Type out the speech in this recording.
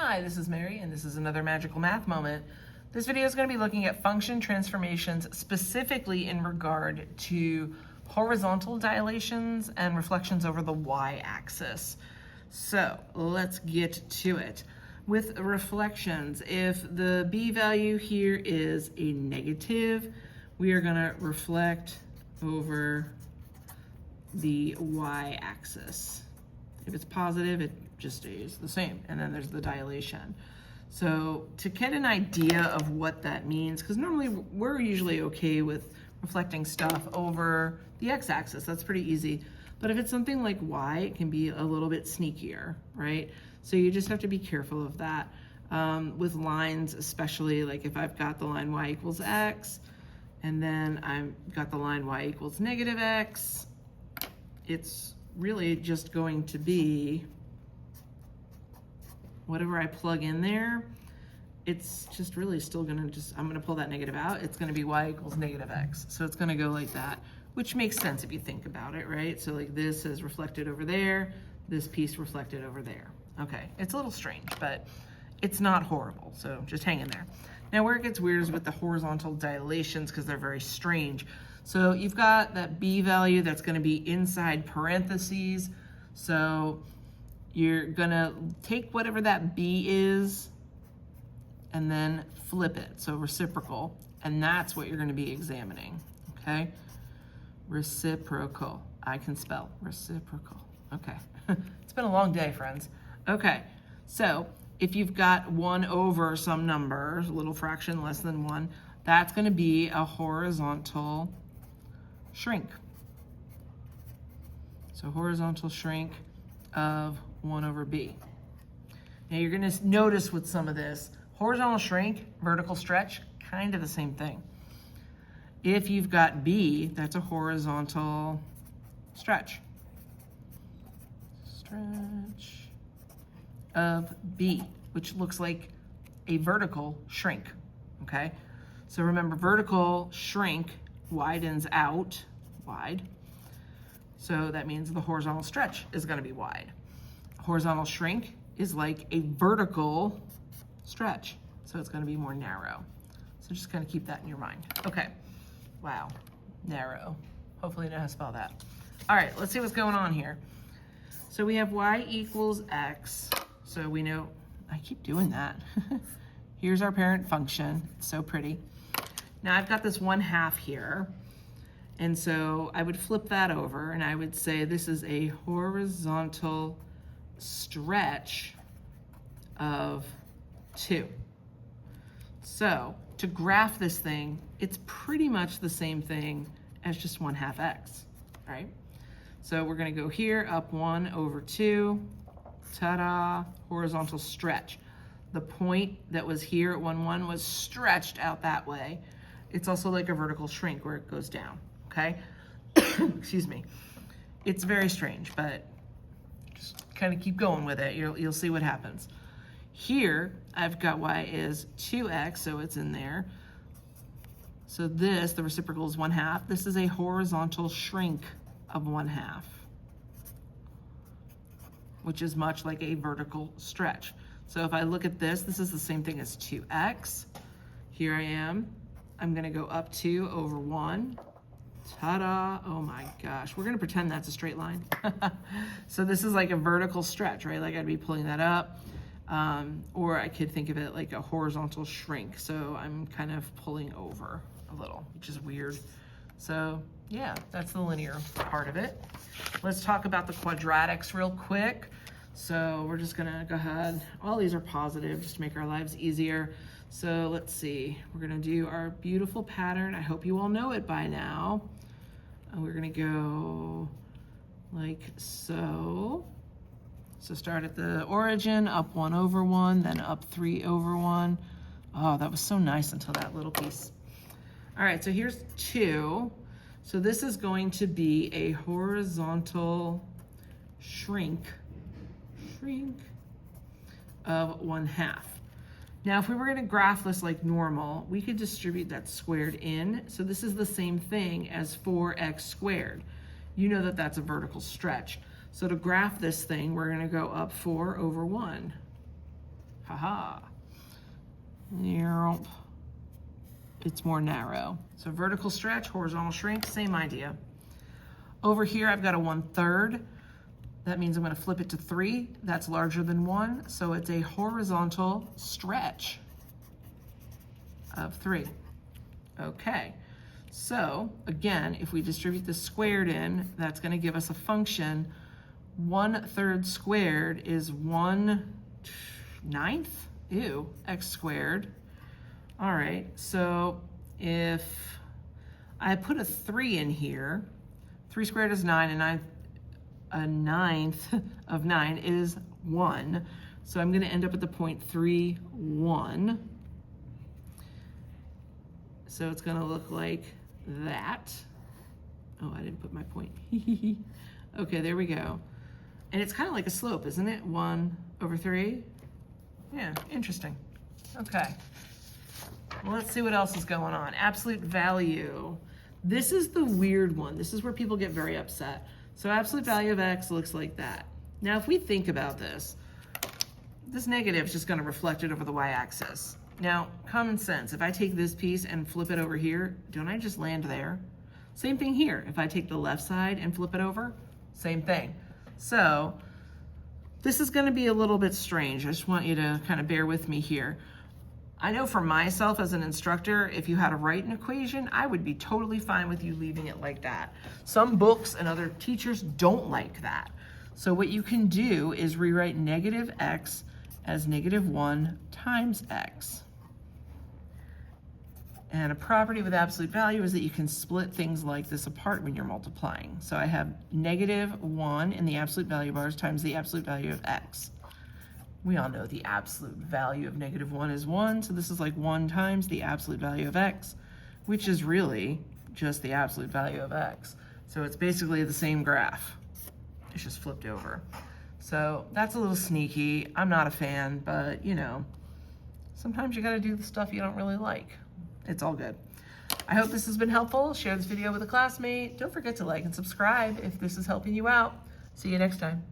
Hi, this is Mary, and this is another magical math moment. This video is going to be looking at function transformations specifically in regard to horizontal dilations and reflections over the y-axis. So let's get to it. With reflections, if the b value here is a negative, we are going to reflect over the y-axis. If it's positive, it just stays the same. And then there's the dilation. So to get an idea of what that means, because normally we're usually okay with reflecting stuff over the x-axis. That's pretty easy. But if it's something like y, it can be a little bit sneakier, right? So you just have to be careful of that. With lines, especially, like if I've got the line y equals x, and then I've got the line y equals negative x, it's really just going to be whatever I plug in there, it's just really still gonna I'm gonna pull that negative out, it's gonna be y equals negative x. So it's gonna go like that, which makes sense if you think about it, right? So like this is reflected over there, this piece reflected over there. Okay, it's a little strange, but it's not horrible, so just hang in there. Now where it gets weird is with the horizontal dilations, because they're very strange. So you've got that b value that's gonna be inside parentheses. So you're gonna take whatever that b is and then flip it, so reciprocal, and that's what you're gonna be examining, okay? Reciprocal, I can spell reciprocal, okay. It's been a long day, friends. Okay, so if you've got 1 over some number, a little fraction less than 1, that's gonna be a horizontal shrink. So horizontal shrink of 1 over b. Now you're gonna notice with some of this, horizontal shrink, vertical stretch, kind of the same thing. If you've got b, that's a horizontal stretch. Stretch of b, which looks like a vertical shrink, okay? So remember, vertical shrink widens out, wide. So that means the horizontal stretch is gonna be wide. Horizontal shrink is like a vertical stretch, so it's gonna be more narrow. So just kind of keep that in your mind. Okay, wow, narrow. Hopefully you know how to spell that. All right, let's see what's going on here. So we have y equals x, so we know, I keep doing that. Here's our parent function, it's so pretty. Now I've got this 1/2 here, and so I would flip that over and I would say this is a horizontal stretch of 2. So to graph this thing, it's pretty much the same thing as just 1/2 x, right? So we're gonna go here, up 1 over 2, ta-da, horizontal stretch. The point that was here at 1, 1 was stretched out that way. It's also like a vertical shrink where it goes down, okay? Excuse me. It's very strange, but just kind of keep going with it. You'll see what happens. Here, I've got y is 2x, so it's in there. So this, the reciprocal is 1/2. This is a horizontal shrink of 1/2, which is much like a vertical stretch. So if I look at this, this is the same thing as 2x. Here I am. I'm gonna go up 2 over 1. Ta-da, oh my gosh. We're gonna pretend that's a straight line. So this is like a vertical stretch, right? Like I'd be pulling that up. Or I could think of it like a horizontal shrink. So I'm kind of pulling over a little, which is weird. So yeah, that's the linear part of it. Let's talk about the quadratics real quick. So we're just gonna go ahead. All these are positive just to make our lives easier. So let's see, we're gonna do our beautiful pattern. I hope you all know it by now. We're gonna go like so. So start at the origin, up 1 over 1, then up 3 over 1. Oh, that was so nice until that little piece. All right, so here's 2. So this is going to be a horizontal shrink of 1/2. Now, if we were gonna graph this like normal, we could distribute that squared in. So this is the same thing as 4x squared. You know that that's a vertical stretch. So to graph this thing, we're gonna go up 4 over 1. Haha. It's more narrow. So vertical stretch, horizontal shrink, same idea. Over here, I've got a 1/3. That means I'm going to flip it to 3. That's larger than 1, so it's a horizontal stretch of 3. Okay, so again, if we distribute the squared in, that's going to give us a function. 1/3 squared is 1/9? Ew, x squared. All right, so if I put a 3 in here, 3 squared is 9, and a ninth of 9 is 1. So I'm going to end up at the point 3, 1. So it's going to look like that. Oh, I didn't put my point. Okay, there we go. And it's kind of like a slope, isn't it? 1/3. Yeah, interesting. Okay. Well, let's see what else is going on. Absolute value. This is the weird one. This is where people get very upset. So absolute value of x looks like that. Now, if we think about this, this negative is just going to reflect it over the y-axis. Now, common sense, if I take this piece and flip it over here, don't I just land there? Same thing here. If I take the left side and flip it over, same thing. So this is going to be a little bit strange. I just want you to kind of bear with me here. I know for myself as an instructor, if you had to write an equation, I would be totally fine with you leaving it like that. Some books and other teachers don't like that. So what you can do is rewrite negative x as -1 times x. And a property with absolute value is that you can split things like this apart when you're multiplying. So I have -1 in the absolute value bars times the absolute value of x. We all know the absolute value of -1 is 1, so this is like 1 times the absolute value of x, which is really just the absolute value of x. So it's basically the same graph. It's just flipped over. So that's a little sneaky. I'm not a fan, but you know, sometimes you gotta do the stuff you don't really like. It's all good. I hope this has been helpful. Share this video with a classmate. Don't forget to like and subscribe if this is helping you out. See you next time.